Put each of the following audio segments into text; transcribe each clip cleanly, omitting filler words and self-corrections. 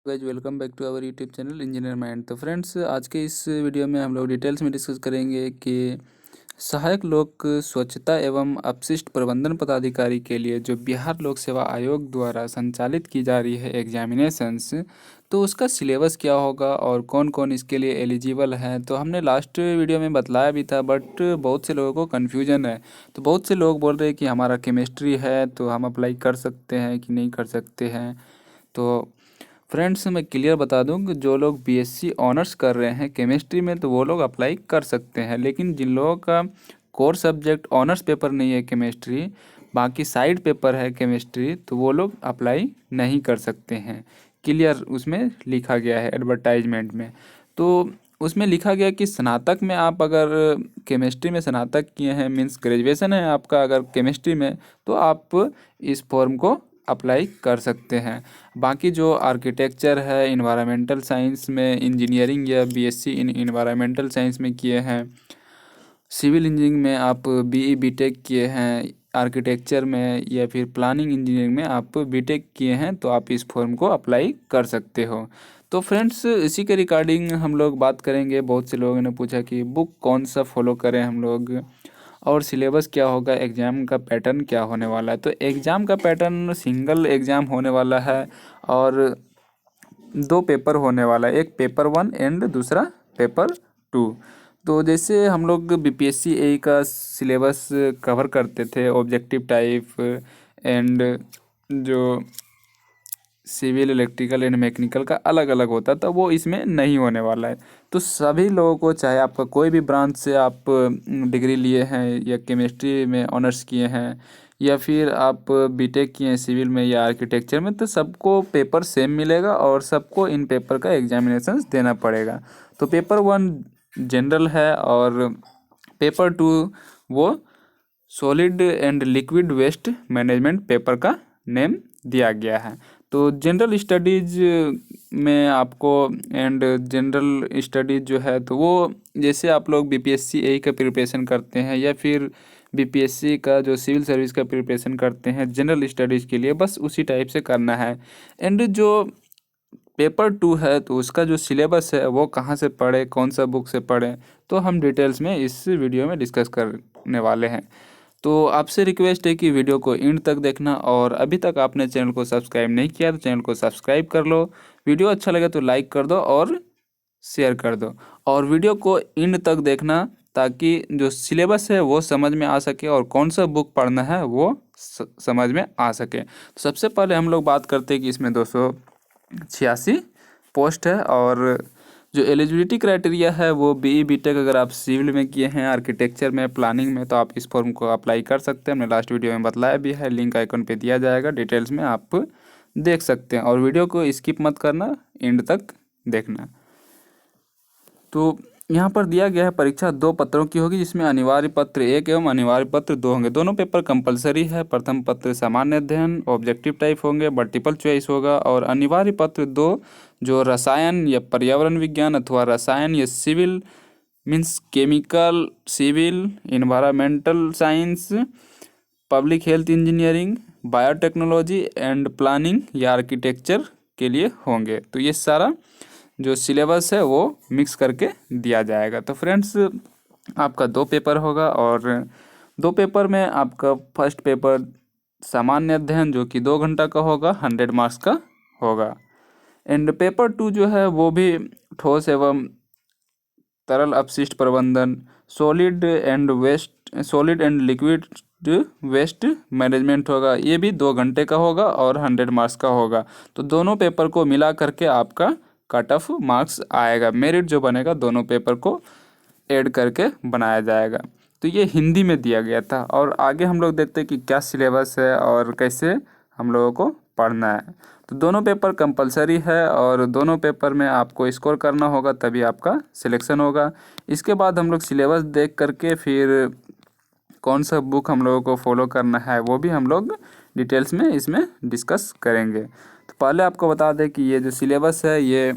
Guys welcome back to our YouTube channel engineer mind. तो friends, आज के इस वीडियो में हम लोग डिटेल्स में डिस्कस करेंगे कि सहायक लोक स्वच्छता एवं अपशिष्ट प्रबंधन पदाधिकारी के लिए जो बिहार लोक सेवा आयोग द्वारा संचालित की जा रही है एग्जामिनेशंस, तो उसका सिलेबस क्या होगा और कौन कौन इसके लिए एलिजिबल हैं। तो हमने लास्ट वीडियो में बतलाया भी था, बट बहुत से लोगों को कन्फ्यूजन है। तो बहुत से लोग बोल रहे हैं कि हमारा केमिस्ट्री है तो हम अप्लाई कर सकते हैं कि नहीं कर सकते हैं। तो फ्रेंड्स, मैं क्लियर बता दूं कि जो लोग बीएससी ऑनर्स कर रहे हैं केमिस्ट्री में तो वो लोग अप्लाई कर सकते हैं, लेकिन जिन लोगों का कोर सब्जेक्ट ऑनर्स पेपर नहीं है केमिस्ट्री, बाकी साइड पेपर है केमिस्ट्री, तो वो लोग अप्लाई नहीं कर सकते हैं। क्लियर उसमें लिखा गया है एडवर्टाइजमेंट में। तो उसमें लिखा गया कि स्नातक में आप अगर केमिस्ट्री में स्नातक किए हैं, मीन्स ग्रेजुएशन है आपका अगर केमिस्ट्री में, तो आप इस फॉर्म को अप्लाई कर सकते हैं। बाकी जो आर्किटेक्चर है, इन्वायरमेंटल साइंस में इंजीनियरिंग या बीएससी इन इन्वायरमेंटल साइंस में किए हैं, सिविल इंजीनियरिंग में आप बीई बीटेक किए हैं, आर्किटेक्चर में या फिर प्लानिंग इंजीनियरिंग में आप बीटेक किए हैं, तो आप इस फॉर्म को अप्लाई कर सकते हो। तो फ्रेंड्स, इसी के रिगार्डिंग हम लोग बात करेंगे। बहुत से लोगों ने पूछा कि बुक कौन सा फॉलो करें हम लोग, और सिलेबस क्या होगा, एग्ज़ाम का पैटर्न क्या होने वाला है। तो एग्ज़ाम का पैटर्न सिंगल एग्ज़ाम होने वाला है और दो पेपर होने वाला है, एक पेपर 1 एंड दूसरा पेपर 2। तो जैसे हम लोग बीपीएससी ए का सिलेबस कवर करते थे, ऑब्जेक्टिव टाइप एंड जो सिविल, इलेक्ट्रिकल एंड मैकेनिकल का अलग अलग होता था, वो इसमें नहीं होने वाला है। तो सभी लोगों को, चाहे आपका कोई भी ब्रांच से आप डिग्री लिए हैं या केमिस्ट्री में ऑनर्स किए हैं या फिर आप बीटेक किए हैं सिविल में या आर्किटेक्चर में, तो सबको पेपर सेम मिलेगा और सबको इन पेपर का एग्जामिनेशन देना पड़ेगा। तो पेपर 1 जनरल है और पेपर 2 वो solid and liquid waste management paper का नेम दिया गया है। तो जनरल स्टडीज में आपको एंड जनरल स्टडीज जो है, तो वो जैसे आप लोग बीपीएससी ए का प्रिपरेशन करते हैं या फिर बीपीएससी का जो सिविल सर्विस का प्रिपरेशन करते हैं जनरल स्टडीज़ के लिए, बस उसी टाइप से करना है। एंड जो पेपर 2 है तो उसका जो सिलेबस है वो कहाँ से पढ़े, कौन सा बुक से पढ़ें, तो हम डिटेल्स में इस वीडियो में डिस्कस करने वाले हैं। तो आपसे रिक्वेस्ट है कि वीडियो को एंड तक देखना, और अभी तक आपने चैनल को सब्सक्राइब नहीं किया तो चैनल को सब्सक्राइब कर लो। वीडियो अच्छा लगे तो लाइक कर दो और शेयर कर दो, और वीडियो को एंड तक देखना ताकि जो सिलेबस है वो समझ में आ सके और कौन सा बुक पढ़ना है वो समझ में आ सके। तो सबसे पहले हम लोग बात करते हैं कि इसमें 286 पोस्ट है, और जो एलिजिबिलिटी क्राइटेरिया है वो बीई बीटेक अगर आप सिविल में किए हैं, आर्किटेक्चर में, प्लानिंग में, तो आप इस फॉर्म को अप्लाई कर सकते हैं। हमने लास्ट वीडियो में बतलाया भी है, लिंक आइकन पे दिया जाएगा, डिटेल्स में आप देख सकते हैं। और वीडियो को स्किप मत करना, एंड तक देखना। तो यहाँ पर दिया गया है परीक्षा 2 पत्रों की होगी, जिसमें अनिवार्य पत्र 1 एवं अनिवार्य पत्र 2 होंगे। दोनों पेपर कंपलसरी है। प्रथम पत्र सामान्य अध्ययन ऑब्जेक्टिव टाइप होंगे, मल्टीपल चॉइस होगा, और अनिवार्य पत्र 2 जो रसायन या पर्यावरण विज्ञान अथवा रसायन या civil, means chemical, civil, environmental science, public health engineering, biotechnology and planning या आर्किटेक्चर के लिए होंगे। तो ये सारा जो सिलेबस है वो मिक्स करके दिया जाएगा। तो फ्रेंड्स, आपका 2 पेपर होगा, और 2 पेपर में आपका फर्स्ट पेपर सामान्य अध्ययन जो कि 2 घंटा का होगा, 100 मार्क्स का होगा। एंड पेपर 2 जो है वो भी ठोस एवं तरल अपशिष्ट प्रबंधन, solid and liquid waste management होगा। ये भी 2 घंटे का होगा और 100 मार्क्स का होगा। तो दोनों पेपर को मिला करके आपका कट ऑफ मार्क्स आएगा। मेरिट जो बनेगा दोनों पेपर को ऐड करके बनाया जाएगा। तो ये हिंदी में दिया गया था, और आगे हम लोग देखते हैं कि क्या सिलेबस है और कैसे हम लोगों को पढ़ना है। तो दोनों पेपर कंपलसरी है और दोनों पेपर में आपको स्कोर करना होगा, तभी आपका सिलेक्शन होगा। इसके बाद हम लोग सिलेबस देख करके फिर कौन सा बुक हम लोगों को फॉलो करना है वो भी हम लोग डिटेल्स में इसमें डिस्कस करेंगे। तो पहले आपको बता दें कि ये जो सिलेबस है ये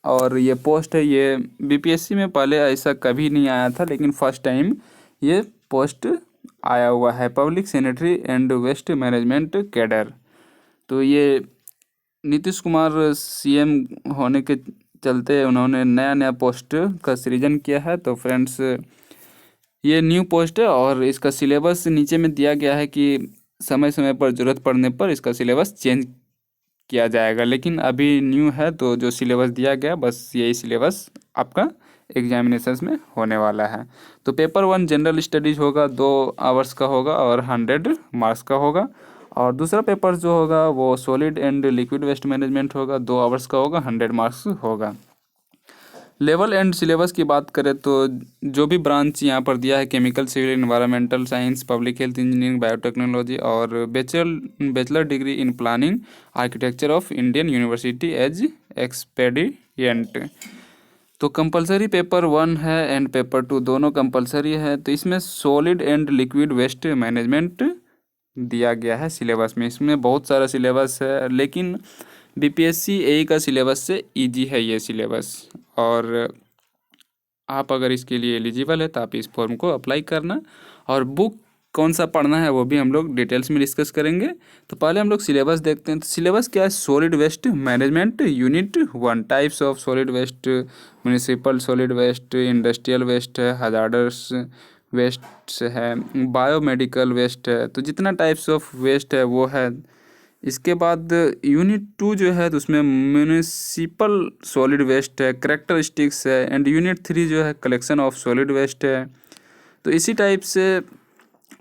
और ये पोस्ट है, ये बीपीएससी में पहले ऐसा कभी नहीं आया था, लेकिन फर्स्ट टाइम ये पोस्ट आया हुआ है, public sanitary and waste management cadre. तो ये नीतीश कुमार सीएम होने के चलते उन्होंने नया नया पोस्ट का सृजन किया है। तो फ्रेंड्स, ये न्यू पोस्ट है और इसका सिलेबस नीचे में दिया गया है कि समय समय पर ज़रूरत पड़ने पर इसका सिलेबस चेंज किया जाएगा। लेकिन अभी न्यू है तो जो सिलेबस दिया गया बस यही सिलेबस आपका एग्जामिनेशंस में होने वाला है। तो पेपर 1 जनरल स्टडीज़ होगा, 2 आवर्स का होगा और 100 मार्क्स का होगा। और दूसरा पेपर जो होगा वो solid and liquid waste management होगा, 2 आवर्स का होगा, 100 मार्क्स होगा। लेवल एंड सिलेबस की बात करें तो जो भी ब्रांच यहाँ पर दिया है, chemical, civil, environmental science, public health engineering, biotechnology और bachelor degree in planning architecture of Indian university as expedient, तो कंपलसरी पेपर 1 है एंड पेपर 2 दोनों कंपलसरी है। तो इसमें solid and liquid waste management दिया गया है सिलेबस में। इसमें बहुत सारा सिलेबस है, लेकिन बीपीएससी एई का सिलेबस से इजी है ये सिलेबस। और आप अगर इसके लिए एलिजिबल है तो आप इस फॉर्म को अप्लाई करना। और बुक कौन सा पढ़ना है वो भी हम लोग डिटेल्स में डिस्कस करेंगे। तो पहले हम लोग सिलेबस देखते हैं। तो सिलेबस क्या है? Solid waste management unit 1, types of solid waste, municipal solid waste, industrial waste है, हजार्डस वेस्ट है, बायोमेडिकल वेस्ट है। तो जितना टाइप्स ऑफ वेस्ट है वो है। इसके बाद यूनिट 2 जो है तो उसमें म्यूनिसिपल सॉलिड वेस्ट है, करेक्टरिस्टिक्स है, एंड यूनिट 3 जो है कलेक्शन ऑफ सॉलिड वेस्ट है। तो इसी टाइप से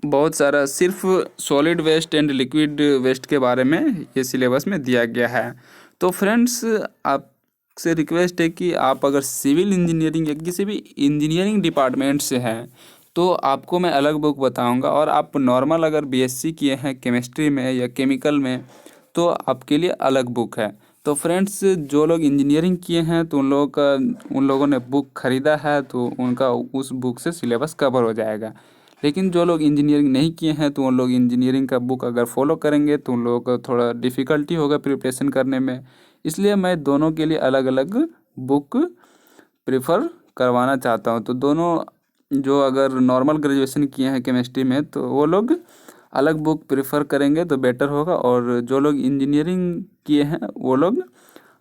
बहुत सारा सिर्फ solid waste and liquid waste के बारे में ये सिलेबस में दिया गया है। तो फ्रेंड्स, आपसे रिक्वेस्ट है कि आप अगर सिविल इंजीनियरिंग या किसी भी इंजीनियरिंग डिपार्टमेंट से हैं तो आपको मैं अलग बुक बताऊंगा, और आप नॉर्मल अगर बीएससी किए हैं केमिस्ट्री में या केमिकल में तो आपके लिए अलग बुक है। तो फ्रेंड्स, जो लोग इंजीनियरिंग किए हैं तो उन लोगों ने बुक ख़रीदा है तो उनका उस बुक से सिलेबस कवर हो जाएगा। लेकिन जो लोग इंजीनियरिंग नहीं किए हैं तो उन लोग इंजीनियरिंग का बुक अगर फॉलो करेंगे तो उन लोगों को थोड़ा डिफ़िकल्टी होगा प्रिपरेशन करने में। इसलिए मैं दोनों के लिए अलग अलग बुक प्रेफर करवाना चाहता हूँ। तो दोनों, जो अगर नॉर्मल ग्रेजुएशन किए हैं केमिस्ट्री में तो वो लोग अलग बुक प्रेफर करेंगे तो बेटर होगा, और जो लोग इंजीनियरिंग किए हैं वो लोग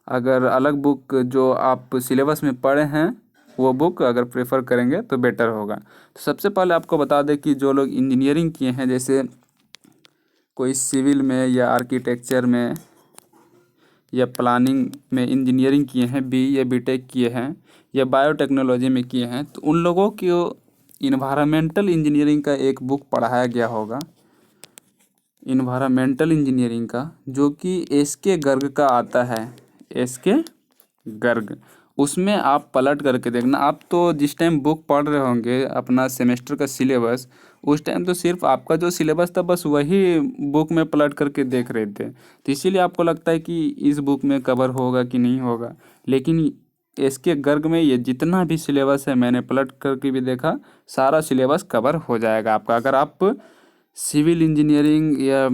अगर अलग बुक जो आप सिलेबस में पढ़े हैं वो बुक अगर प्रेफर करेंगे तो बेटर होगा। तो सबसे पहले आपको बता दें कि जो लोग इंजीनियरिंग किए हैं, जैसे कोई सिविल में या आर्किटेक्चर में या प्लानिंग में इंजीनियरिंग किए हैं, बी या बीटेक किए हैं या बायोटेक्नोलॉजी में किए हैं, तो उन लोगों को इन्वायरमेंटल इंजीनियरिंग का एक बुक पढ़ाया गया होगा, इन्वायरमेंटल इंजीनियरिंग का, जो कि एसके गर्ग का आता है, एसके गर्ग। उसमें आप पलट करके देखना। आप तो जिस टाइम बुक पढ़ रहे होंगे अपना सेमेस्टर का सिलेबस, उस टाइम तो सिर्फ आपका जो सिलेबस था बस वही बुक में पलट करके देख रहे थे, तो इसीलिए आपको लगता है कि इस बुक में कवर होगा कि नहीं होगा। लेकिन इसके गर्ग में ये जितना भी सिलेबस है मैंने पलट करके भी देखा, सारा सिलेबस कवर हो जाएगा आपका। अगर आप सिविल इंजीनियरिंग या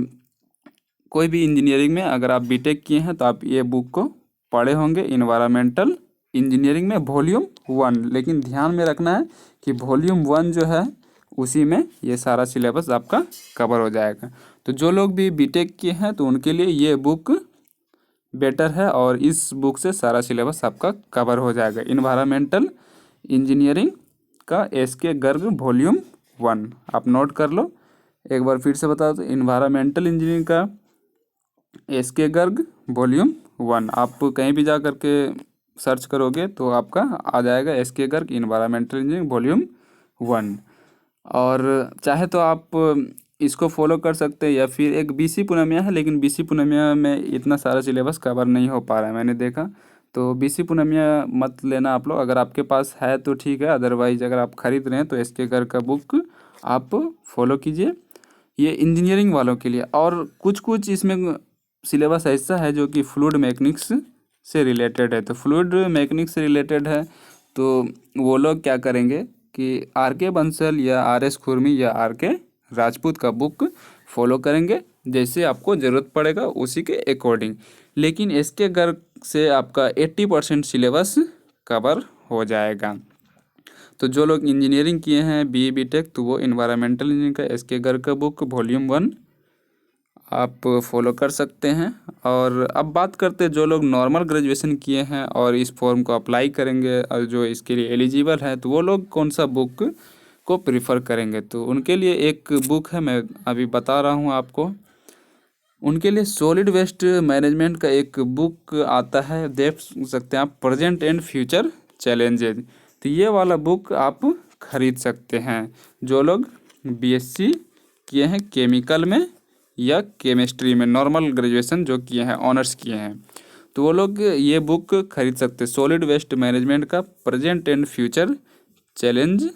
कोई भी इंजीनियरिंग में अगर आप बीटेक किए हैं तो आप ये बुक को पढ़े होंगे, इन्वायरमेंटल इंजीनियरिंग में वॉल्यूम 1। लेकिन ध्यान में रखना है कि वॉल्यूम 1 जो है उसी में ये सारा सिलेबस आपका कवर हो जाएगा। तो जो लोग भी बीटेक किए हैं तो उनके लिए ये बुक बेटर है, और इस बुक से सारा सिलेबस आपका कवर हो जाएगा। इन्वायरमेंटल इंजीनियरिंग का एसके गर्ग वॉल्यूम 1 आप नोट कर लो। एक बार फिर से बता दो, इन्वायरमेंटल इंजीनियरिंग का एसके गर्ग वॉल्यूम 1 आप कहीं भी जा करके सर्च करोगे तो आपका आ जाएगा SK Garg environmental engineering volume 1। और चाहे तो आप इसको फॉलो कर सकते हैं, या फिर एक बीसी पूनमिया है, लेकिन बीसी पूनमिया में इतना सारा सिलेबस कवर नहीं हो पा रहा है मैंने देखा। तो बीसी पूनमिया मत लेना आप लोग, अगर आपके पास है तो ठीक है, अदरवाइज अगर आप खरीद रहे हैं तो एसके गर्ग का बुक आप फॉलो कीजिए, ये इंजीनियरिंग वालों के लिए। और कुछ कुछ इसमें सिलेबस ऐसा है जो कि फ्लूइड मैकेनिक्स से रिलेटेड है। तो फ्लूइड मैकेनिक्स से रिलेटेड है तो वो लोग क्या करेंगे कि आर.के. बंसल या आर.एस. खुरमी या आर.के. राजपूत का बुक फॉलो करेंगे, जैसे आपको ज़रूरत पड़ेगा उसी के अकॉर्डिंग। लेकिन एसके गर्ग से आपका 80% सिलेबस कवर हो जाएगा। तो जो लोग इंजीनियरिंग किए हैं बी बीटेक तो वो इन्वायरमेंटल इंजीनियरिंग का एसके गर्ग का बुक वॉल्यूम 1 आप फॉलो कर सकते हैं। और अब बात करते हैं जो लोग नॉर्मल ग्रेजुएशन किए हैं और इस फॉर्म को अप्लाई करेंगे और जो इसके लिए एलिजिबल है, तो वो लोग कौन सा बुक को प्रिफ़र करेंगे। तो उनके लिए एक बुक है, मैं अभी बता रहा हूँ आपको। उनके लिए सॉलिड वेस्ट मैनेजमेंट का एक बुक आता है, देख सकते हैं आप, प्रेजेंट एंड फ्यूचर चैलेंजेज। तो ये वाला बुक आप खरीद सकते हैं जो लोग बीएससी किए हैं केमिकल में या केमिस्ट्री में, नॉर्मल ग्रेजुएशन जो किए हैं, ऑनर्स किए हैं, तो वो लोग ये बुक खरीद सकते हैं। सॉलिड वेस्ट मैनेजमेंट का प्रेजेंट एंड फ्यूचर चैलेंज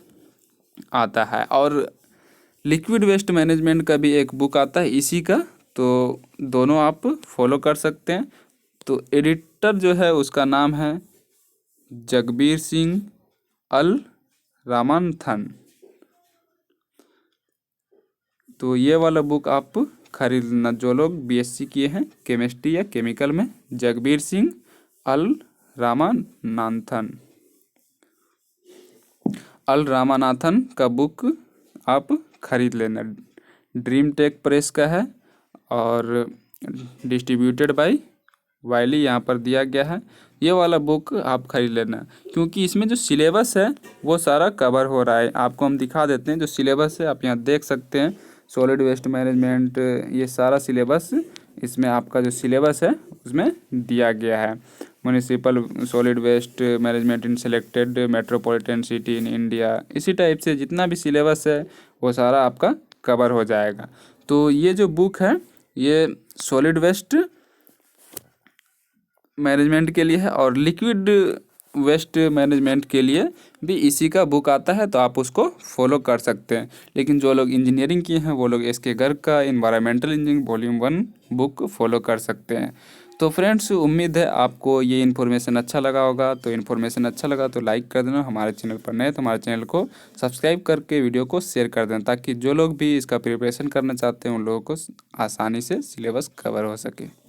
आता है। और लिक्विड वेस्ट मैनेजमेंट का भी एक बुक आता है इसी का, तो दोनों आप फॉलो कर सकते हैं। तो एडिटर जो है उसका नाम है जगबीर सिंह अल रामानथन। तो ये वाला बुक आप खरीदना जो लोग बीएससी किए हैं केमिस्ट्री या केमिकल में, जगबीर सिंह अल रामानाथन का बुक आप खरीद लेना। ड्रीम टेक प्रेस का है और डिस्ट्रीब्यूटेड बाय वाइली यहाँ पर दिया गया है। ये वाला बुक आप खरीद लेना, क्योंकि इसमें जो सिलेबस है वो सारा कवर हो रहा है। आपको हम दिखा देते हैं जो सिलेबस है, आप यहाँ देख सकते हैं। सॉलिड वेस्ट मैनेजमेंट, ये सारा सिलेबस इसमें आपका जो सिलेबस है उसमें दिया गया है। Municipal solid waste management in selected metropolitan city in India, इसी टाइप से जितना भी सिलेबस है वो सारा आपका कवर हो जाएगा। तो ये जो बुक है ये सॉलिड वेस्ट मैनेजमेंट के लिए है और लिक्विड वेस्ट मैनेजमेंट के लिए भी इसी का बुक आता है, तो आप उसको फॉलो कर सकते हैं। लेकिन जो लोग इंजीनियरिंग किए हैं वो लोग एसके गर्ग का environmental engineering volume 1 book follow कर सकते हैं। तो फ्रेंड्स, उम्मीद है आपको ये इन्फॉर्मेशन अच्छा लगा होगा। तो इन्फॉर्मेशन अच्छा लगा तो लाइक कर देना, हमारे चैनल पर नए तो हमारे चैनल को सब्सक्राइब करके वीडियो को शेयर कर देना, ताकि जो लोग भी इसका प्रिपरेशन करना चाहते हैं उन लोगों को आसानी से सिलेबस कवर हो सके।